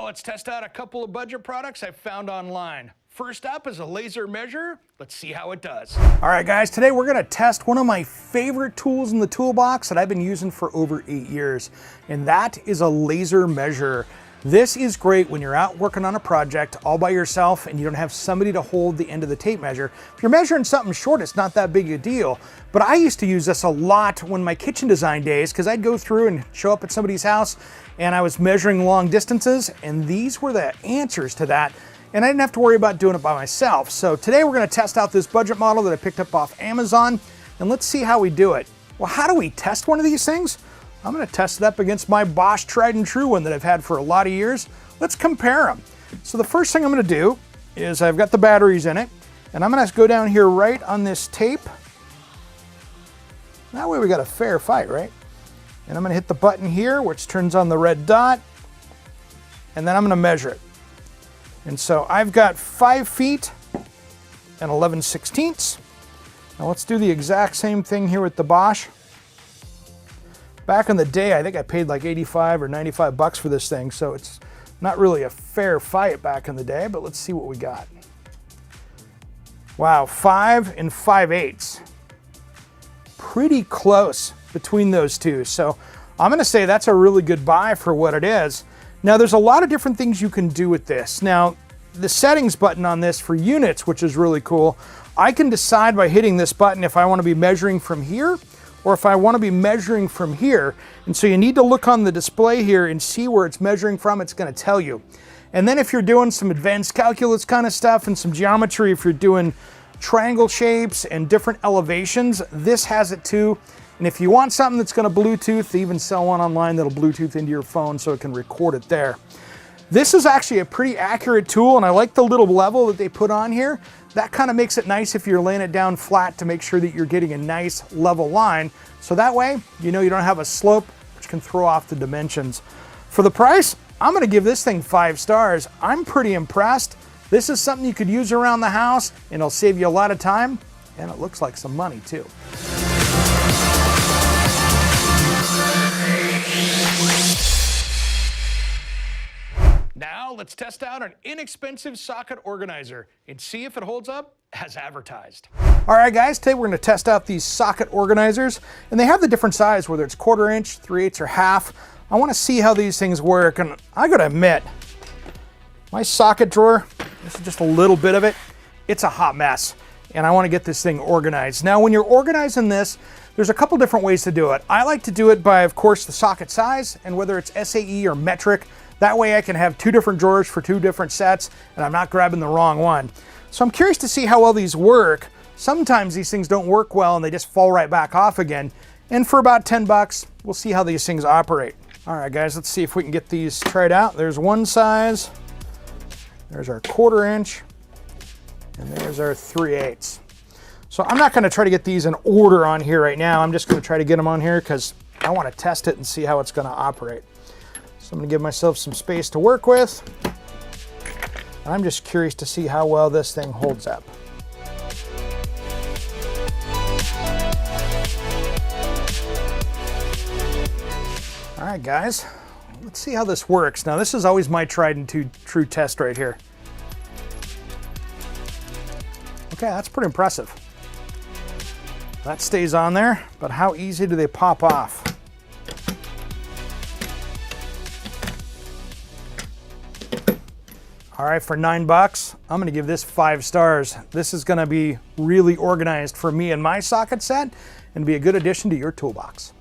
Now let's test out a couple of budget products I found online. First up is a laser measure. Let's see how it does. All right guys, today we're gonna test one of my favorite tools in the toolbox that I've been using for over 8 years, and that is a laser measure. This is great when you're out working on a project all by yourself and you don't have somebody to hold the end of the tape measure. If you're measuring something short, it's not that big a deal. But I used to use this a lot when my kitchen design days, because I'd go through and show up at somebody's house and I was measuring long distances, and these were the answers to that. And I didn't have to worry about doing it by myself. So today we're gonna test out this budget model that I picked up off Amazon, and let's see how we do it. Well, how do we test one of these things? I'm gonna test it up against my Bosch tried and true one that I've had for a lot of years. Let's compare them. So the first thing I'm gonna do is I've got the batteries in it, and I'm gonna go down here right on this tape. That way we got a fair fight, right? And I'm gonna hit the button here, which turns on the red dot, and then I'm gonna measure it. And so I've got 5 feet and 11/16. Now let's do the exact same thing here with the Bosch. Back in the day, I think I paid like 85 or 95 bucks for this thing, so it's not really a fair fight back in the day, but let's see what we got. Wow, 5 and 5/8. Pretty close between those two, so I'm gonna say that's a really good buy for what it is. Now there's a lot of different things you can do with this. Now, the settings button on this for units, which is really cool, I can decide by hitting this button if I wanna be measuring from here or if I want to be measuring from here. And so you need to look on the display here and see where it's measuring from. It's going to tell you. And then if you're doing some advanced calculus kind of stuff and some geometry, if you're doing triangle shapes and different elevations, this has it too. And if you want something that's going to Bluetooth, they even sell one online that'll Bluetooth into your phone so it can record it there. This is actually a pretty accurate tool, and I like the little level that they put on here. That kind of makes it nice if you're laying it down flat to make sure that you're getting a nice level line. So that way, you know you don't have a slope, which can throw off the dimensions. For the price, I'm gonna give this thing 5 stars. I'm pretty impressed. This is something you could use around the house, and it'll save you a lot of time, and it looks like some money too. Now let's test out an inexpensive socket organizer and see if it holds up as advertised. All right guys, today we're gonna test out these socket organizers, and they have the different size, whether it's 1/4 inch, 3/8 or half. I wanna see how these things work, and I gotta admit, my socket drawer, this is just a little bit of it, it's a hot mess, and I wanna get this thing organized. Now when you're organizing this, there's a couple different ways to do it. I like to do it by, of course, the socket size, and whether it's SAE or metric. That way I can have 2 different drawers for 2 different sets, and I'm not grabbing the wrong one. So I'm curious to see how well these work. Sometimes these things don't work well and they just fall right back off again. And for about 10 bucks, we'll see how these things operate. All right guys, let's see if we can get these tried out. There's one size, there's our 1/4 inch, and there's our 3/8. So I'm not gonna try to get these in order on here right now. I'm just gonna try to get them on here because I wanna test it and see how it's gonna operate. So I'm gonna give myself some space to work with. I'm just curious to see how well this thing holds up. All right, guys, let's see how this works. Now, this is always my tried and true test right here. Okay, that's pretty impressive. That stays on there, but how easy do they pop off? All right, for 9 bucks, I'm gonna give this 5 stars. This is gonna be really organized for me and my socket set and be a good addition to your toolbox.